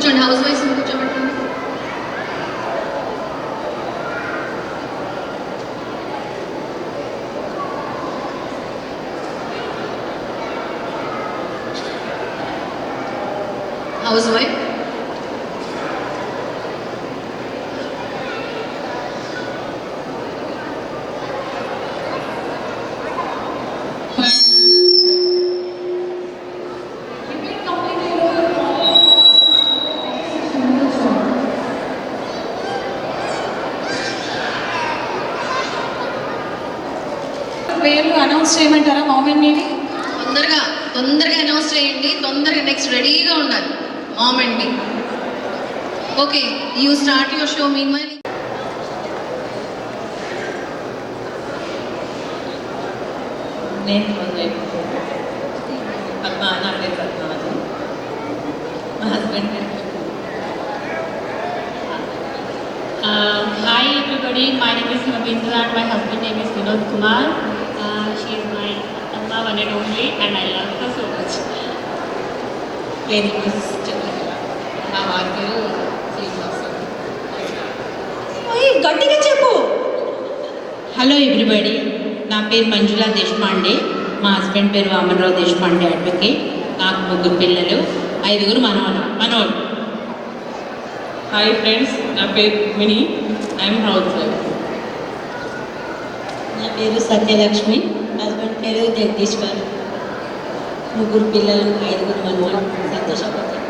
కూర్చోండి, house wife కూర్చోబెట్టండి. House wife పేర్లు announce చేయమంటారా? మామన్ మీది తొందరగా అనౌన్స్ చేయండి. తొందరగా నెక్స్ట్ రెడీగా ఉండాలి మామన్ మీ. Okay, you start your show. Meanwhile నేను పద్మ, నా పేరు పద్మావతి. మా హస్బెండ్ పేరు Hi everybody, my name is Ravindra and my husband name is Vinod Kumar. She is my Amma one and only and I love her so much. పేరు చెప్పారు. మా వారి పేరు శ్రీనివాసం. గట్టిగా చెప్పు. హలో ఎవ్రీబడి, నా పేరు మంజులా దేశపాండే. మా హస్బెండ్ పేరు వామన్రావు దేశపాండే అడ్వకేట్. నాకు 3 పిల్లలు, 5 మనవాళ్ళు. హాయ్ ఫ్రెండ్స్, నా పేరు మినీ. I'm house wife. నా పేరు సత్యలక్ష్మి. హస్బెండ్ పేరు జగదీశ్వర్. 3 పిల్లలు, 5 మనవాళ్ళు. సంతోషపడతారు.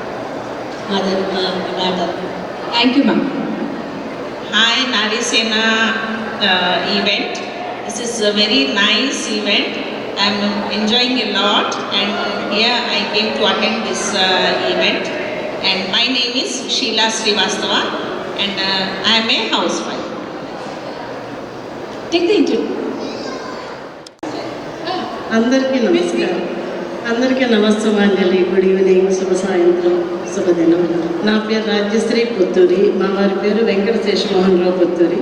మదర్, మా daughter. Thank you ma'am. Hi, Narisena event. This is a very nice event. I'm enjoying a lot, and here I came to attend this event. And my name is Sheila Srivastava, and I am a housewife. Take the interview. అందరికీ నమస్కారం. అందరికీ నమస్తమాంజలి. Good evening, శుభ సాయంత్రం, శుభదినం. నా పేరు రాజ్యశ్రీ పుత్తూరి. మా వారి పేరు Venkata Seshamohan Rao Putturi.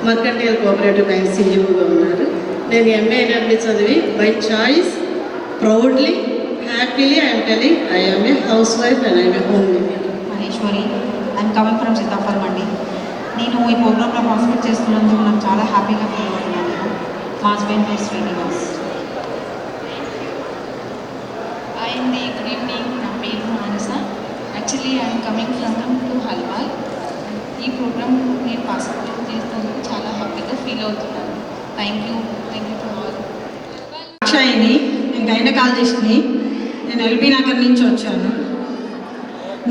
Mercantile cooperative bank సీఈఓగా ఉన్నారు. నేను ఎంఏ ఎన్ఎండి చదివి by choice proudly happily I'm telling I am a house wife and I'm a home maker. Maheshwari, I'm coming from Seethaphalam అండి. నేను ఈ ప్రోగ్రాంలో పార్టిసిపేట్ చేస్తున్నందుకు నాకు చాలా హ్యాపీగా ఫీల్ అవుతున్నాను. మా హస్బెండ్ పేరు శ్రీనివాస్. అండి, గుడ్ ఈవినింగ్. నా పేరు Manasa. Actually I'm coming from to హల్వాల్. ఈ ప్రోగ్రామ్ నేను పార్టిసిపేట్ చేసినందుకు చాలా హ్యాపీగా ఫీల్ అవుతున్నాను. Thank you to all. అక్షయ్ని, నేను గైనకాలజిస్ట్ని. నేను ఎల్బీ నగర్ నుంచి వచ్చాను.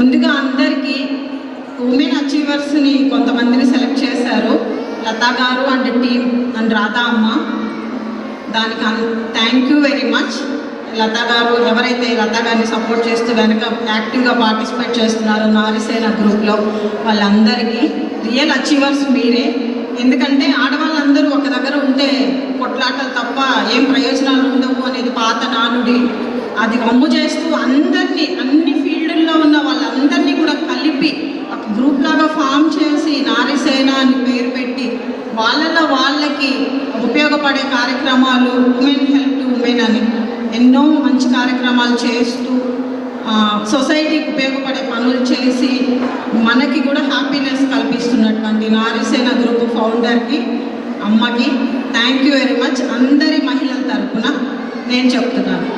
ముందుగా అందరికీ ఉమెన్ అచీవర్స్ని కొంతమందిని సెలెక్ట్ చేశారు, లతా గారు అండ్ టీమ్ అండ్ రాధా అమ్మ. దానికి thank you very much. Latha గారు, ఎవరైతే లతా గారిని సపోర్ట్ చేస్తూ వెనక యాక్టివ్గా పార్టిసిపేట్ చేస్తున్నారో నారిసేన గ్రూప్లో, వాళ్ళందరికీ రియల్ అచీవర్స్ మీరే. ఎందుకంటే ఆడవాళ్ళందరూ ఒక దగ్గర ఉంటే కొట్లాటలు తప్ప ఏం ప్రయోజనాలు ఉండవు అనేది పాత నానుడి. అది వమ్ము చేస్తూ అందరినీ, అన్ని ఫీల్డుల్లో ఉన్న వాళ్ళందరినీ కూడా కలిపి ఒక గ్రూప్ లాగా ఫామ్ చేసి నారిసేన అని పేరు పెట్టి వాళ్ళకి ఉపయోగపడే కార్యక్రమాలు, ఉమెన్ హెల్ప్ టు ఉమెన్ అని ఎన్నో మంచి కార్యక్రమాలు చేస్తూ సొసైటీకి ఉపయోగపడే పనులు చేసి మనకి కూడా హ్యాపీనెస్ కల్పిస్తున్నటువంటి నారిసేన గ్రూప్ ఫౌండర్కి, అమ్మకి థ్యాంక్ యూ వెరీ మచ్. అందరి మహిళల తరఫున నేను చెప్తున్నాను.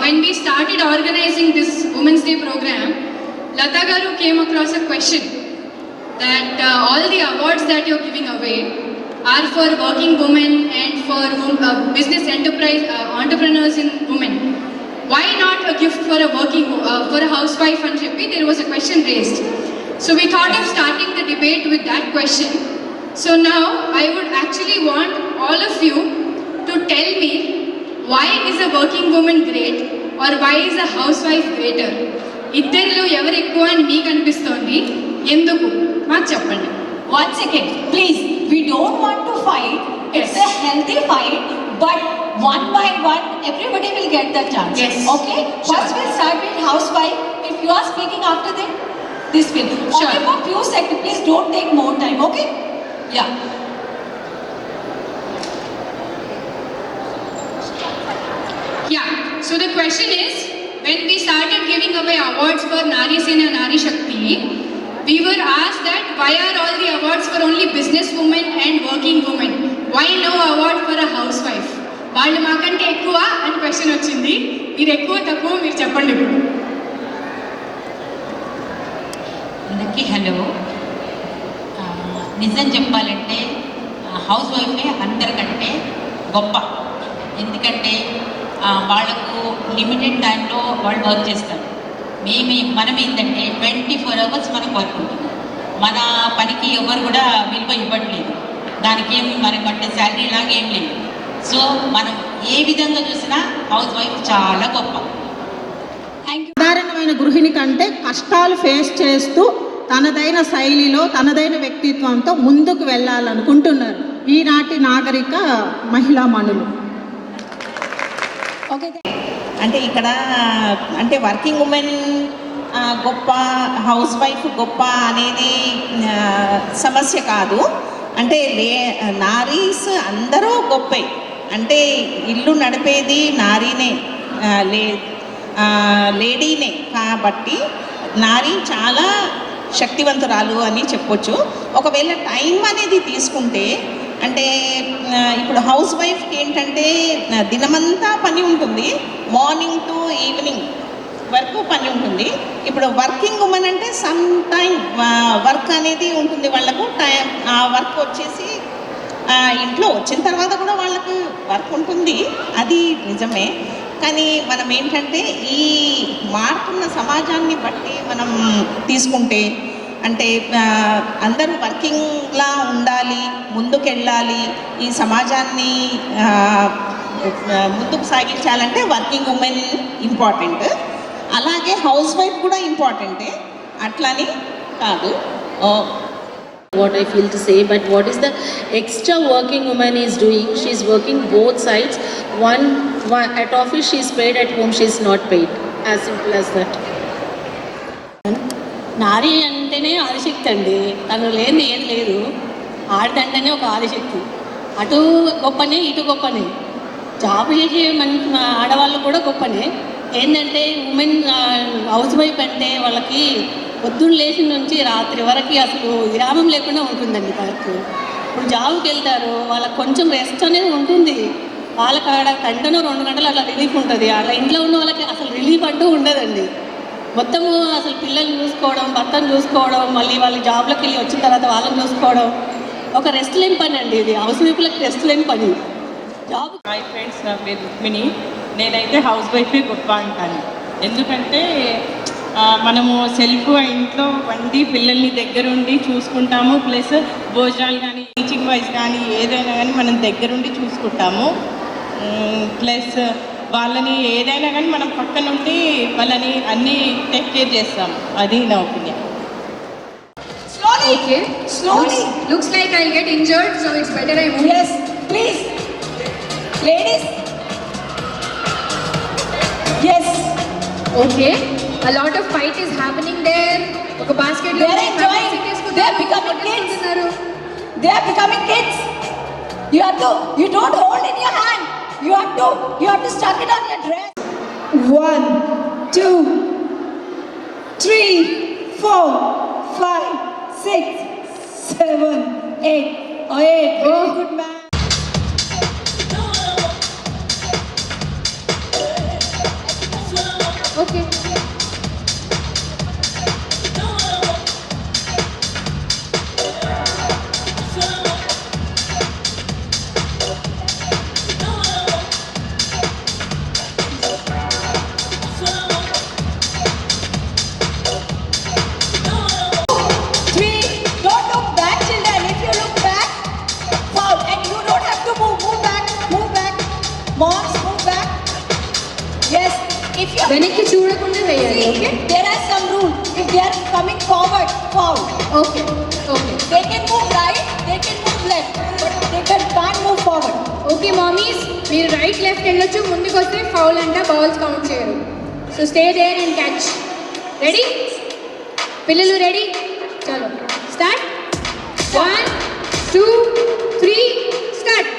When we started organizing this Women's Day program, Lata Garu came across a question that all the awards that you're giving away are for working women and for business enterprise entrepreneurs in women. Why not a gift for a housewife and Chippi? There was a question raised. So we thought of starting the debate with that question. So now I would actually want all of you to tell me, why is a working woman great or why is a housewife greater? ఇద్దరిలో ఎవరు ఎక్కువ అని మీకు అనిపిస్తోంది, ఎందుకు మాకు చెప్పండి. One second, please. We don't want to fight. It's a healthy fight, but one by one, everybody will get the chance. Yes. Okay? Sure. First we'll start with housewife. If you are speaking after that, this will. Sure. Only for few seconds. Please don't take more time. Okay? Yeah. Yeah. So the question is, when we started giving away awards for Nari Sena Nari Shakti, we were asked that why are all the awards for only business women and working women? Why no award for a housewife? వాళ్ళు మాకంటే ఎక్కువ అని question వచ్చింది. మీరు ఎక్కువ తక్కువ మీరు చెప్పండి ఇప్పుడు. అందరికీ హలో. నిజం చెప్పాలంటే హౌస్ వైఫే అందరికంటే గొప్ప. ఎందుకంటే వాళ్ళకు లిమిటెడ్ టైంలో వాళ్ళు వర్క్ చేస్తారు. మనం ఏంటంటే 24 hours మనకు వర్క్ ఉంటుంది. మన పనికి ఎవరు కూడా విలువ ఇవ్వట్లేదు. దానికి ఏమి మనకు అంటే శాలరీ లాగా ఏం లేదు. సో మనం ఏ విధంగా చూసినా హౌస్ వైఫ్ చాలా గొప్ప. సాధారణమైన గృహిణి కంటే కష్టాలు ఫేస్ చేస్తూ తనదైన శైలిలో తనదైన వ్యక్తిత్వంతో ముందుకు వెళ్ళాలనుకుంటున్నారు ఈనాటి నాగరిక మహిళా మనులు. ఓకే, అంటే ఇక్కడ అంటే వర్కింగ్ ఉమెన్ గొప్ప, హౌస్ వైఫ్ గొప్ప అనేది సమస్య కాదు. అంటే నారీస్ అందరూ గొప్పే. అంటే ఇల్లు నడిపేది నారీనే, లేడీనే. కాబట్టి నారీ చాలా శక్తివంతురాలు అని చెప్పొచ్చు. ఒకవేళ టైం అనేది తీసుకుంటే అంటే ఇప్పుడు హౌస్ వైఫ్కి ఏంటంటే దినమంతా పని ఉంటుంది, మార్నింగ్ టు ఈవినింగ్ వరకు పని ఉంటుంది. ఇప్పుడు వర్కింగ్ ఉమెన్ అంటే సమ్ టైం వర్క్ అనేది ఉంటుంది వాళ్ళకు. టైం ఆ వర్క్ వచ్చేసి ఇంట్లో వచ్చిన తర్వాత కూడా వాళ్ళకు వర్క్ ఉంటుంది, అది నిజమే. కానీ మనం ఏంటంటే ఈ మారుతున్న సమాజాన్ని బట్టి మనం తీసుకుంటే అంటే అందరూ వర్కింగ్లా ఉండాలి, ముందుకెళ్ళాలి, ఈ సమాజాన్ని ముందుకు సాగించాలంటే వర్కింగ్ ఉమెన్ ఇంపార్టెంట్. అలాగే హౌస్ వైఫ్ కూడా ఇంపార్టెంటే, అట్లని కాదు. What I feel to say, but what is the extra working woman is doing? She is working both sides. One at office she is paid, at home she is not paid. As simple as that. నారీ అంటేనే ఆదిశక్తి అండి. తను లేని ఏం లేదు. ఆడదంటేనే ఒక ఆదిశక్తి. అటు గొప్పనే ఇటు గొప్పనే. Job చేసే ఆడవాళ్ళు కూడా గొప్పనే. ఏంటంటే ఉమెన్ హౌస్ వైఫ్ అంటే వాళ్ళకి పొద్దున్న లేచి నుంచి రాత్రి వరకు అసలు విరామం లేకుండా ఉంటుందండి వాళ్ళకు. ఇప్పుడు జాబ్కి వెళ్తారు, వాళ్ళకి కొంచెం రెస్ట్ అనేది ఉంటుంది. వాళ్ళకి ఆడ గంటనో 2 గంటలు అట్లా రిలీఫ్ ఉంటుంది. అలా ఇంట్లో ఉన్న వాళ్ళకి అసలు రిలీఫ్ అంటూ ఉండదండి. మొత్తము అసలు పిల్లల్ని చూసుకోవడం, భర్తను చూసుకోవడం, మళ్ళీ వాళ్ళు జాబ్లోకి వెళ్ళి వచ్చిన తర్వాత వాళ్ళని చూసుకోవడం ఒక రెస్ట్ లేని పని అండి. ఇది హౌస్ వైఫ్లకి రెస్ట్ లేని పని. జాబ్. హాయ్ ఫ్రెండ్స్, నా పేరు రుక్మిణి. నేనైతే హౌస్ వైఫే గొప్ప అంటాను. ఎందుకంటే మనము సెల్ఫ్ ఇంట్లో వండి పిల్లల్ని దగ్గరుండి చూసుకుంటాము. ప్లస్ భోజనాలు కానీ టీచింగ్ వైజ్ కానీ ఏదైనా కానీ మనం దగ్గరుండి చూసుకుంటాము. ప్లస్ వాళ్ళని ఏదైనా కానీ మనం పక్క నుండి వాళ్ళని అన్నీ టేక్ కేర్ చేస్తాము. అది నా opinion. Okay. Slowly. Looks like I'll get injured, so it's better I move. Yes, please. Ladies. Yes. Okay. A lot of fight is happening there. ఒక basket లో They're enjoying. They're becoming kids. They are becoming kids. You don't hold in your hand. You have to stuck it on your dress. 1, 2, 3, 4, 5, 6, 7, 8. Oh, 8. Very good man. Okay. వెనక్కి చూడకుండా వేయాలి. Okay, There are some rules. If they are coming forward, foul. Okay okay They can move right, they can move left, but they can't move forward. Okay mommies, మీరు right left వెళ్ళొచ్చు, ముందుకు వస్తే foul అంట, balls count చేయరు. So stay there and catch. Ready పిల్లలు? Ready? చలో start. 1, 2, 3 start.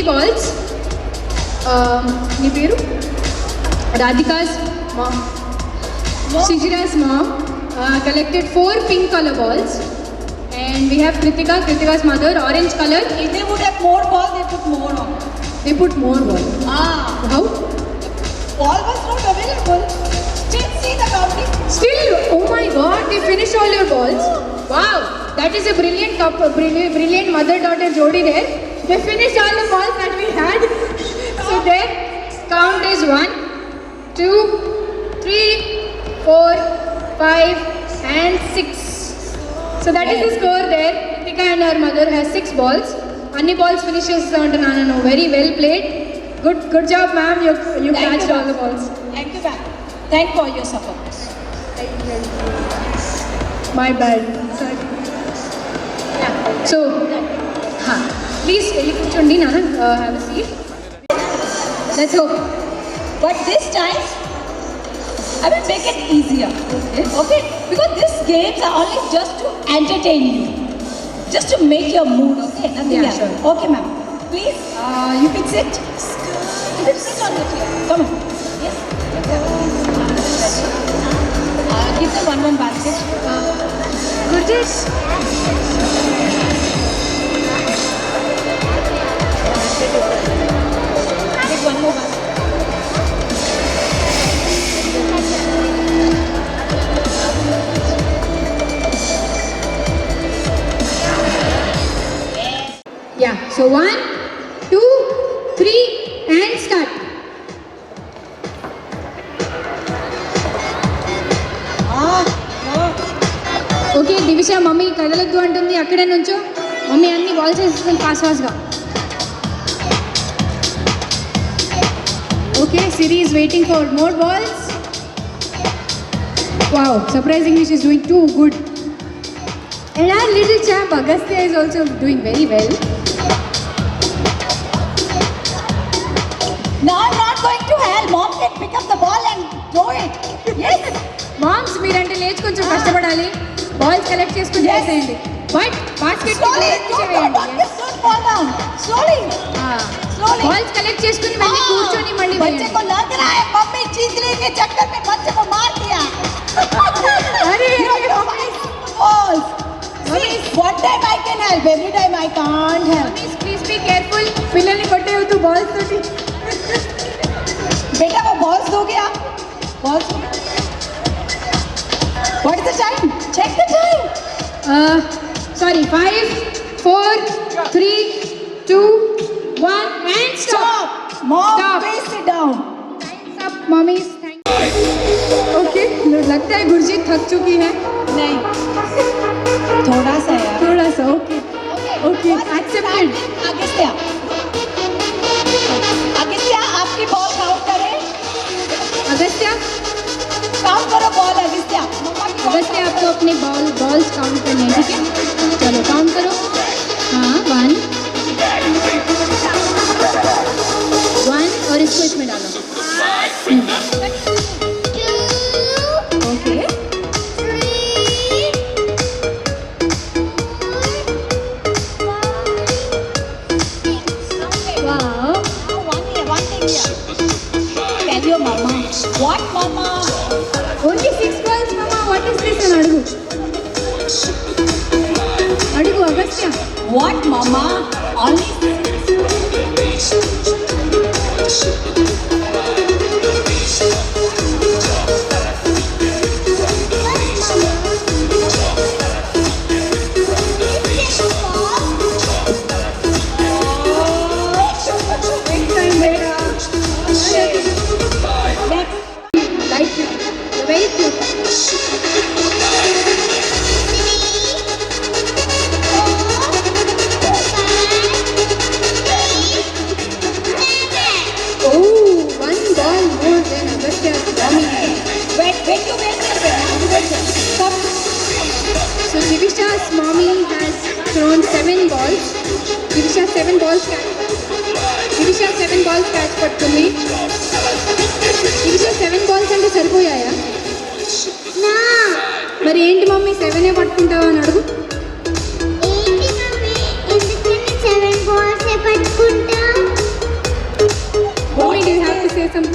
balls. Ni peru? Radhika's mom. Shijira's mom collected 4 pink color balls. And we have Kritika's mother, orange color. If they would have more balls, they put more on. They put more balls. How? Ball was not available. Still see the counting. Still, oh my God, they finished all your balls. Wow, that is a brilliant brilliant mother-daughter jodi there. They finished all the balls that we had. So their count is 1, 2, 3, 4, 5, and 6. So that is the score there. Kritika and her mother has 6 balls. Anni balls finishes under Nana. No, very well played. Good job, ma'am. You catched all the balls. Thank you, ma'am. Thank for your support. My bad. Sorry. Yeah. So, please, Chundi, Nana, have a seat. Let's hope. But this time, I will make it easier. Okay? Because these games are only just to entertain you. Just to make your mood, okay? Nothing else. Sure. Okay, ma'am. Please, you can sit. You can sit on the chair. Come on. Yes. Give them one basket. Gurjesh. Take one more basket. Yeah, so 1, 2, 3, and start. Okay దివిష mummy కదలొద్దు అంటుంది అక్కడే నుంచో mummy అన్ని balls వేసుకుని ఫాస్ట్గా okay Siri is waiting for more balls wow surprisingly she is doing too good and our little chap Agastya is also doing very well. Now I'm not going to help. Mom can pick up the ball and throw it. Yes. Moms మీరంటే లేచి కొంచెం కష్టపడాలి balls collect చేసుకుని చేసేయండి but basket Slowly. Don't fall down. Slowly. Slowly. Balls collect చేసుకుని మళ్ళీ కూర్చొని మళ్ళీ बच्चे को लग रहा है मम्मी चीजली के चक्कर में बच्चे को मार दिया. अरे balls. See, one time I can help, every time I can't help. Please be careful పిల్లల్ని కొట్టేవద్దు బాల్స్ తోటి बेटा वो balls दोगे आप? Balls. What is the time? Check the time. Sorry, 5, 4, 3, 2, 1 and stop. Mom, Stop. please sit down. Time's up, mummies. Thank you. Okay, लगता है गुरजीत थक चुकी है. नहीं. थोड़ा सा यार. थोड़ा सा, okay. Okay, accepted. Agastya. Agastya, आपकी बॉल काउंट करें. अगस्त्या काउंट करो बॉल अगस्त्या. अगस्त्या आपको अपने बॉल्स काउंट करने हैं ठीक है चलो काउंट करो हाँ 1 और इसको इसमें डालो okay wow one thing here. Tell your mama. What mama? only 6 balls mama what is this అని అడుగు Agastya What mama? Only very cute. Oh, one ball more than Agastya's mommy. wait. Come. So Divisha's mommy has thrown 7 balls. Divisha 7 balls catch పట్టుకుంది. Divisha 7 balls అంటే సరిపోయాయా? మరి ఏంటి mummy 7 పట్టుకుంటావా అని అడుగు. ఏంటి mummy ఎందుకని 7 balls పట్టుకుంటా? Come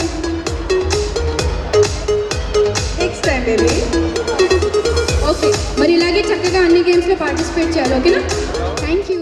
next time baby. Okay, మరి ఇలాగే చక్కగా అన్ని గేమ్స్లో పార్టిసిపేట్ చేయాలి, ఓకేనా? Thank you.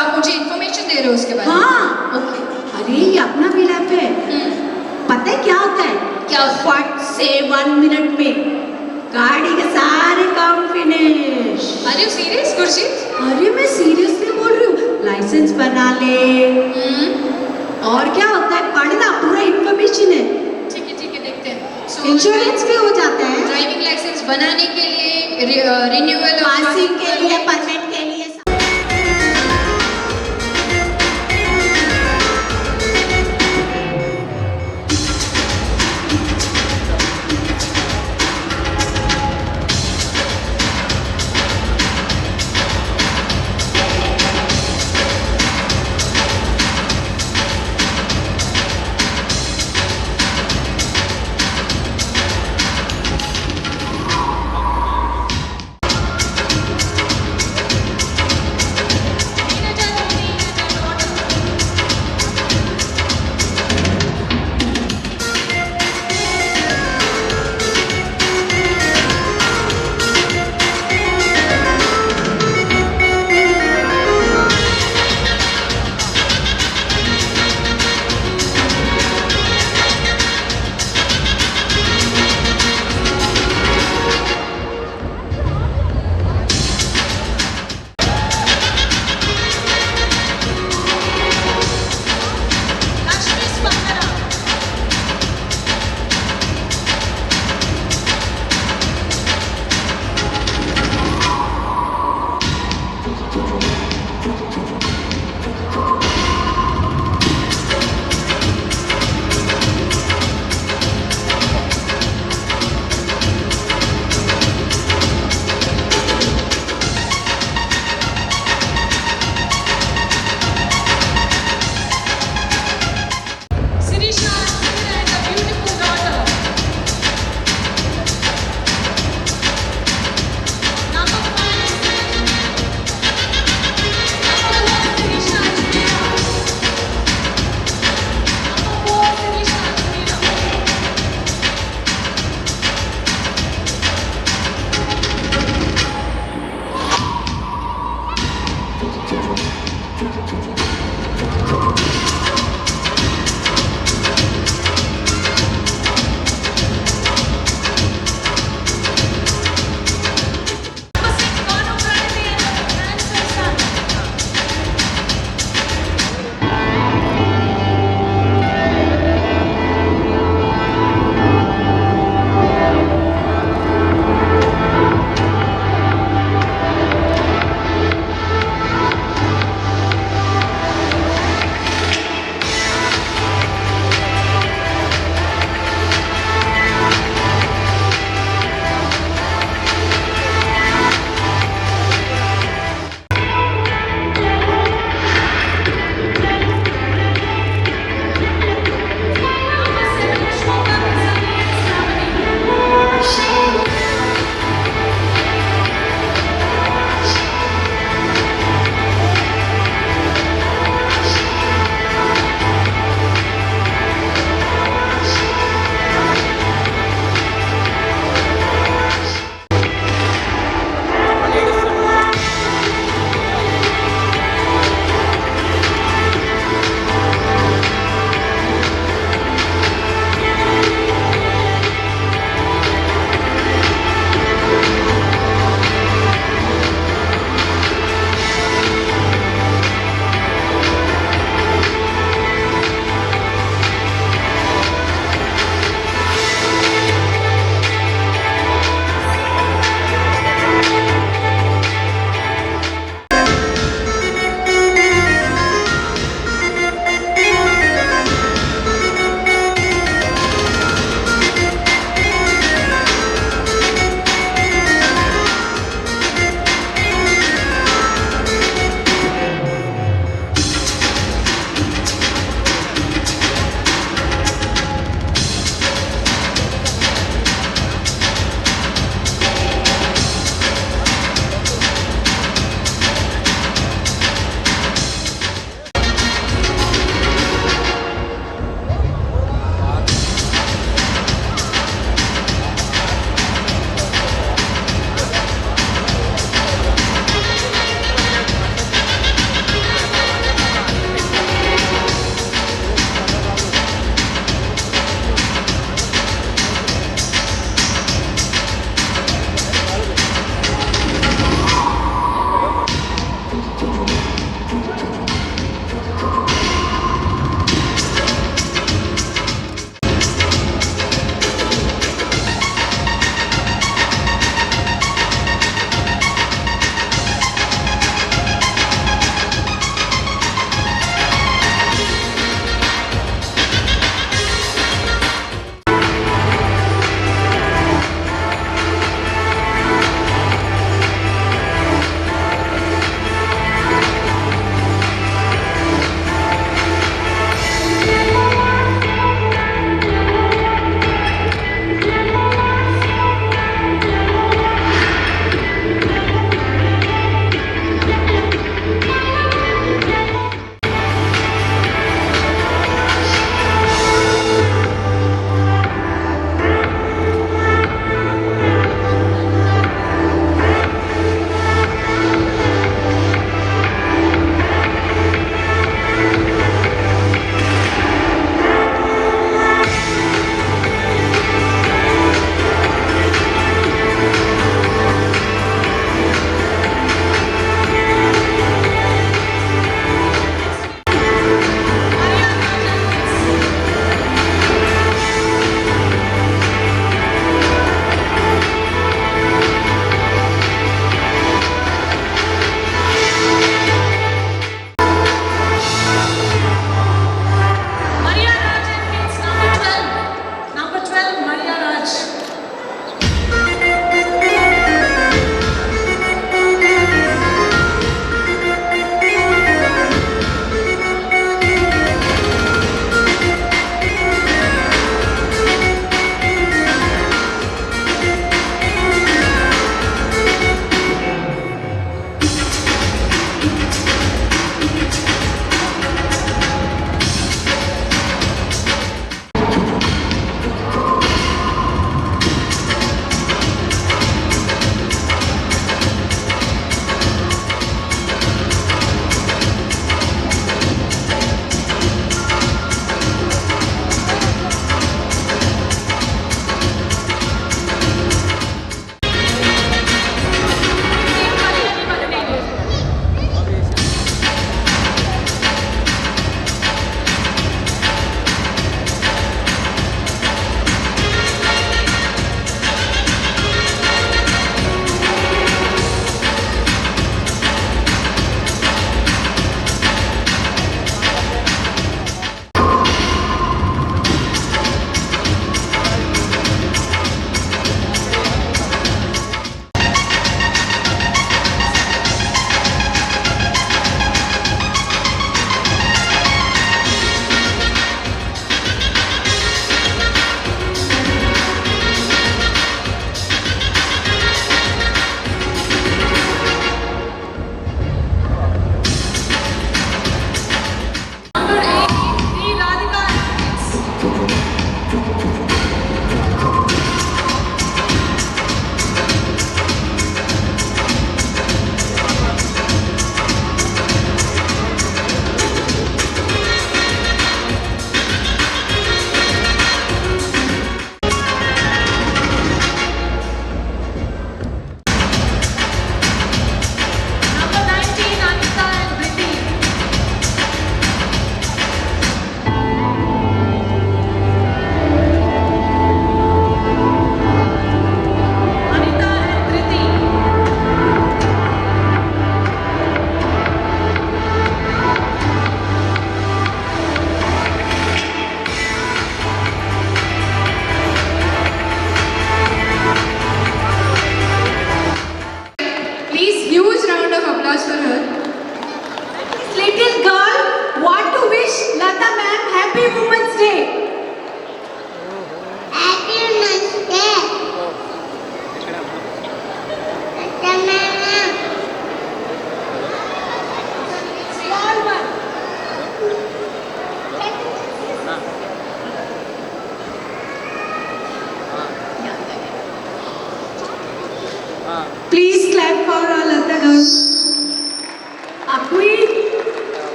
आप मुझे इन्फॉर्मेशन दे रहे हो उसके बारे में? हाँ ओके। अरे ये अपना भी लैप है। पता है क्या होता है? क्या होता है? फट से 1 मिनट में गाड़ी के सारे काम finish. Are you serious Gurjeet? अरे मैं सीरियसली बोल रही हूँ। लाइसेंस बना ले। और क्या होता है, पढ़ना पूरा इन्फॉर्मेशन है। ठीक है देखते हैं। So, इंश्योरेंस भी हो जाता है। ड्राइविंग लाइसेंस बनाने के लिए, रिन्यूअल, पासिंग के लिए, परमिट के लिए।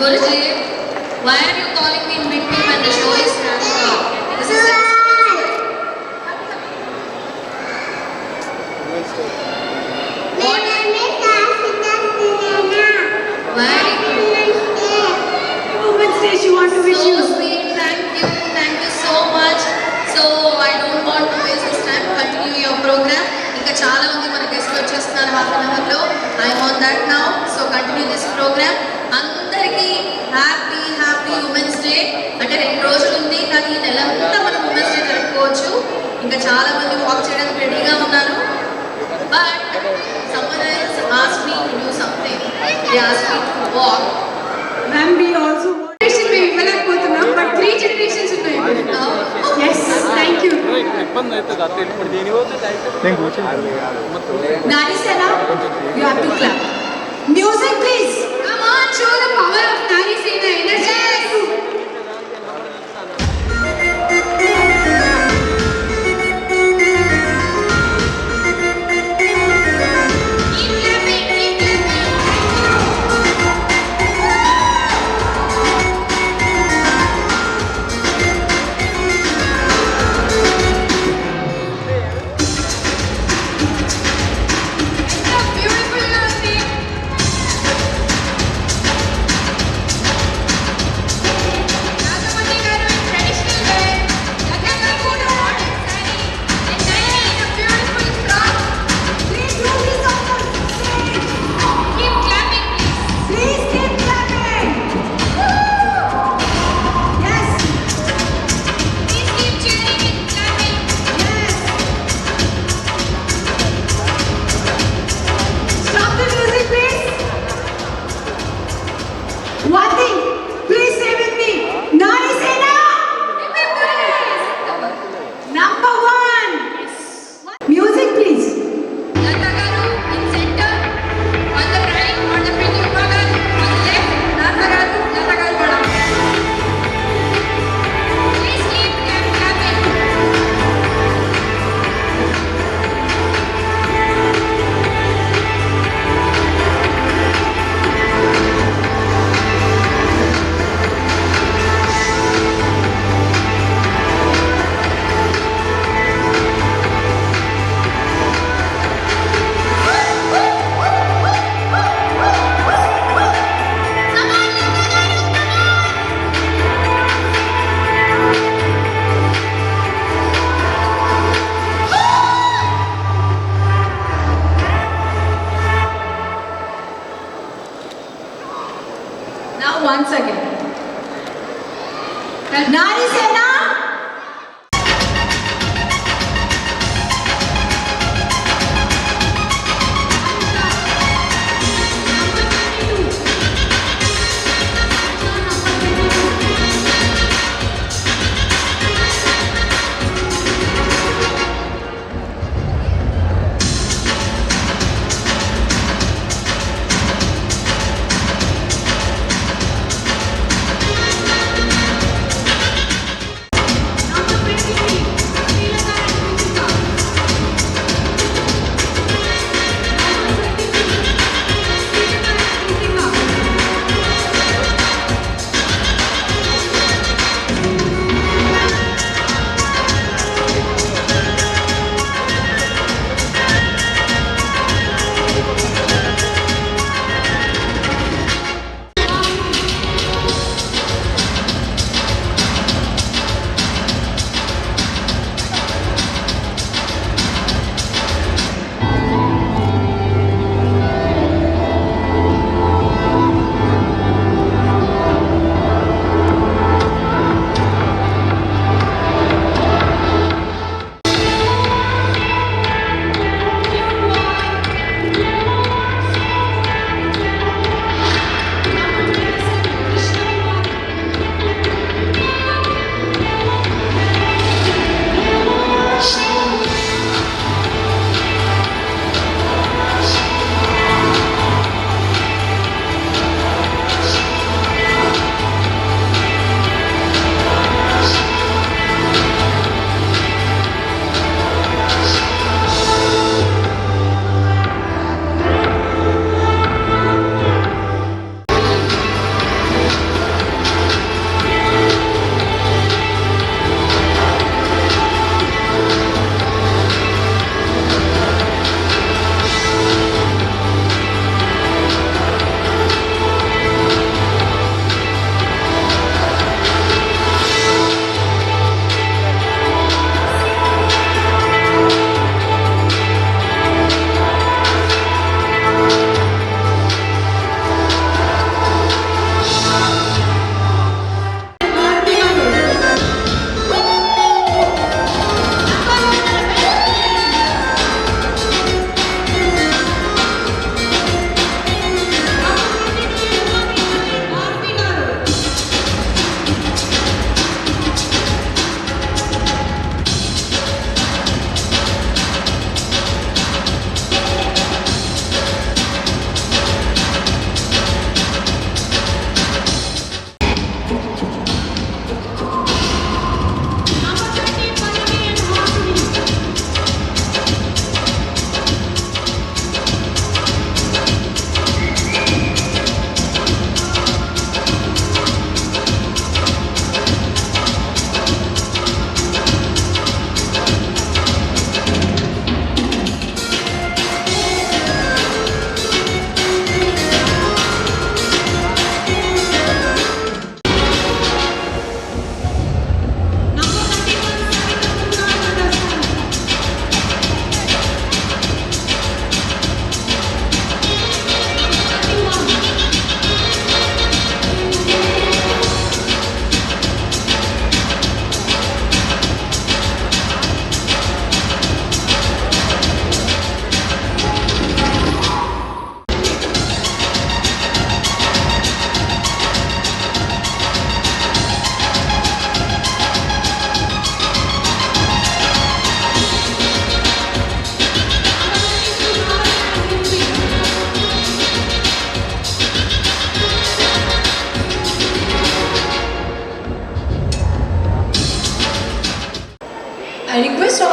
Guruji, why are you calling me in between when the show is happening? This is what? Why? Women's Day, she wants to wish So you. sweet, thank you so much. So I don't want to waste this time. Continue your program. ఇంకా చాలా మంది మన గెస్ట్లు వచ్చేస్తున్నారు half an అవర్లో. I'm on that now. So continue this program. అందరికీ happy women's day. అంటే 2 రోజులు ఉంది కానీ ఈ నెలంతా మనం ఉమెన్స్ డే జరుపుకోవచ్చు. ఇంకా చాలా మంది వాక్ చేయడానికి రెడీగా ఉన్నారు. But someone else asked me to do something. They asked me to walk. Ma'am, we also Generation మేము ఇవ్వలేకపోతున్నాం బట్ 3 generations ఉన్నాయి. yes, thank you. Narisena, you have to clap. Music, please. Come on, show the power of Narisena. Energy. Keep clapping, keep clapping. ఎంత beautiful గా ఉంది. Nagamati garu in traditional wear, Lata garu in a modern saree, and Naini in a beautiful frock. Please do this on the stage. Keep clapping, please. Please keep clapping. Yes, Please keep cheering and clapping. yes. Stop the music, please. One thing, please say with me. Narisena, number 1. Music, please. Lata garu in center, on the right, on the Pinyumma garu, on the left, Lata garu bada. Please keep clapping.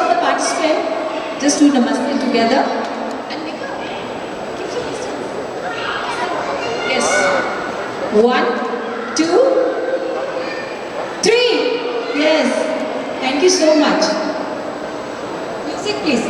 of the participants just do namaste together. Yes. 1, 2, 3. Yes. Thank you so much. Music, please.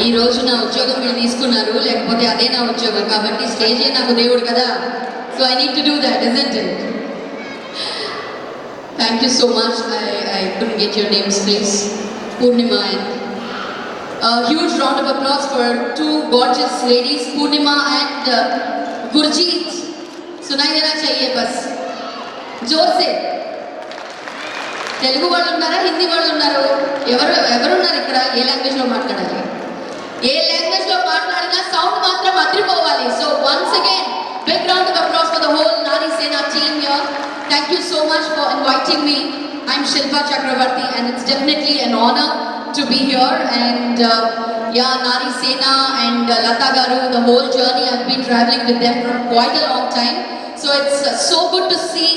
ఈ రోజు నా ఉద్యోగం మీరు తీసుకున్నారు, లేకపోతే అదే నా ఉద్యోగం, కాబట్టి స్టేజే నాకు దేవుడు కదా. So I need to do that, isn't it? Thank you so much. I couldn't get your names, please. Purnima and a huge round of applause for two gorgeous ladies, Purnima and Gurjeet. सुनाई देना चाहिए बस जोर से. తెలుగు వాళ్ళు ఉన్నారా, హిందీ వాళ్ళు ఉన్నారు, ఎవరున్నారు ఇక్కడ? ఏ లాంగ్వేజ్లో మాట్లాడాలి? ఏ లాంగ్వేజ్లో మాట్లాడినా సౌండ్ మాత్రం అదిరిపోవాలి. So once again big round of applause for the whole Nari Sena team here. Thank you so much for inviting me. I'm Shilpa Chakravarti and it's definitely an honor to be here. And yeah, Nari Sena and Lata Garu, the whole journey I've been traveling with them for quite a long time. So it's so good to see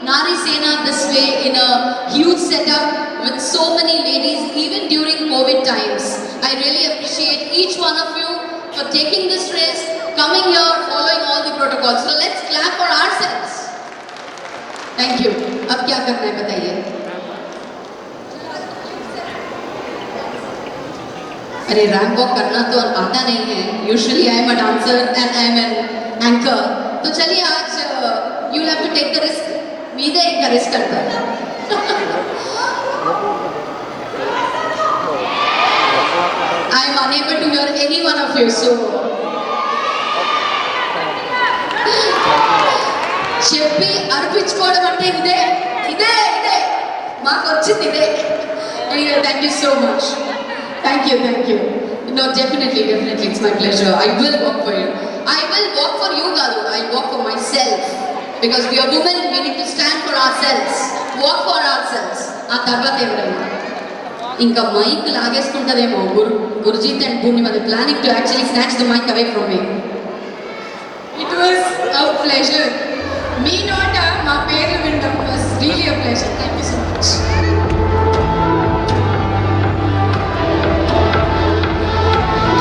Nari Sena this way in a huge setup with so many ladies, even during COVID times. I really appreciate each one of you for taking this risk, coming here, following all the protocols. So let's clap for ourselves. Thank you. अब क्या करना है बताइए? अरे ramp walk करना तो आता नहीं है. Usually I am a dancer and I am an anchor. तो चलिए आज you have to take the risk. मीदे एक रिस्क करता है. I am unable to hear any one of you, so చెప్పి అర్పించుకోవడం అంటే ఇదే ఇదే ఇదే మాకు వచ్చింది ఇదే. Thank you so much. Thank you. No, definitely, it's my pleasure. I will work for you. I will work for you, Garu. I'll work for myself. Because we are women, we need to stand for ourselves, work for ourselves. ఆ తర్వాత ఎవరైనా ఇంకా mic లాగేసుకుంటుందేమో. Gurjeet and Purnima, they planning to actually snatch the mic away from me. It was a pleasure. మీ నోట మా పేర్లు వినడం was really a pleasure. Thank you so much.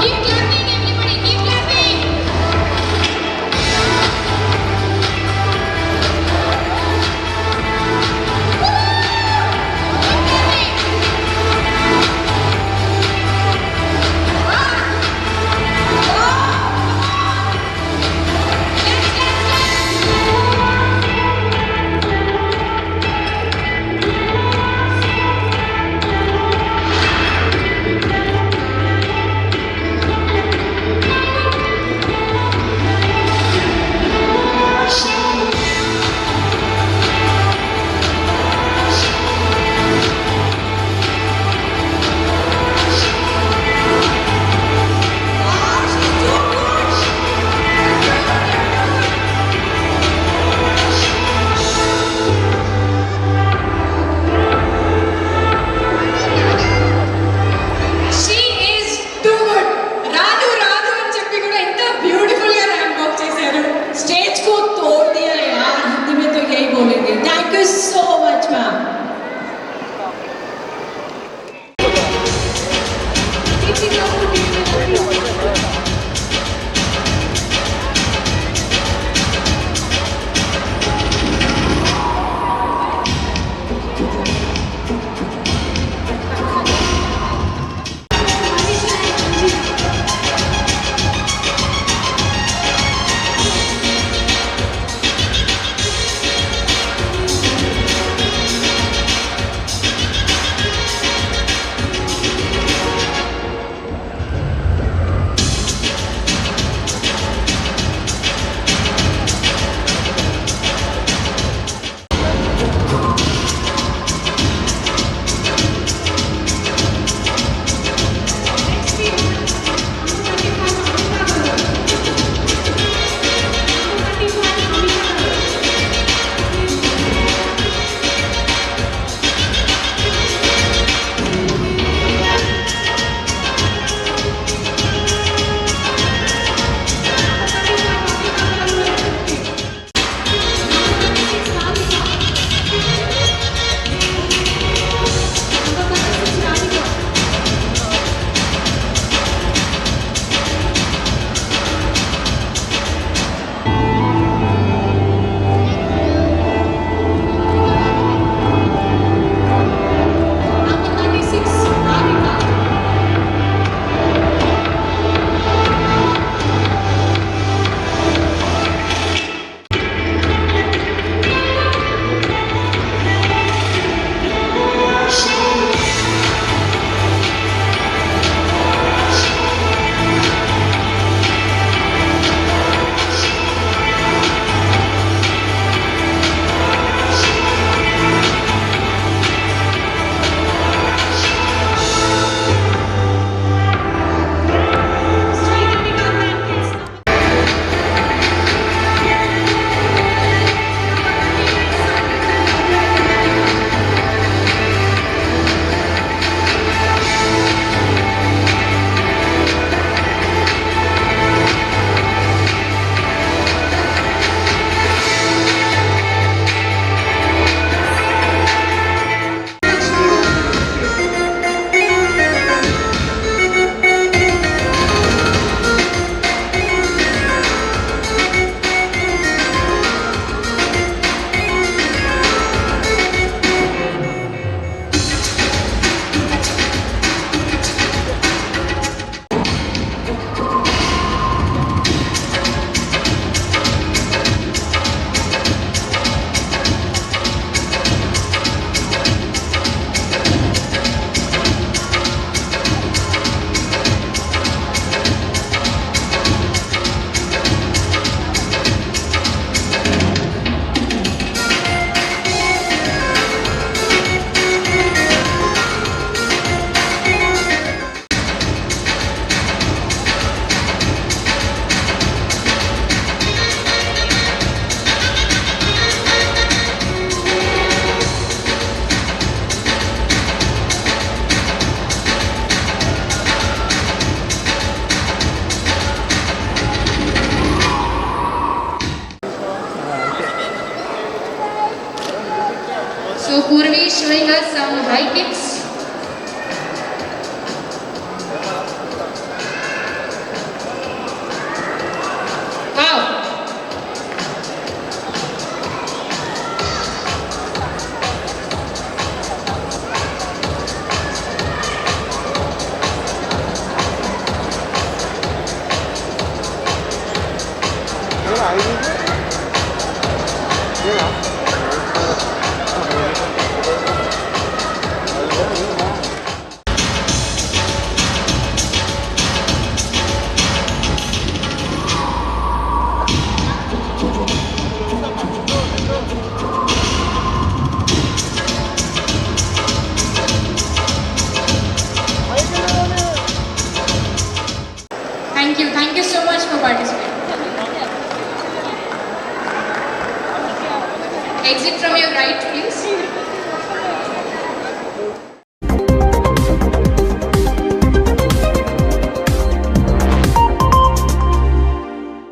Keep clapping, everybody. Keep clapping. Purvi is showing us some high kicks. Wow. Thank you so much for participating. Exit from your right, please.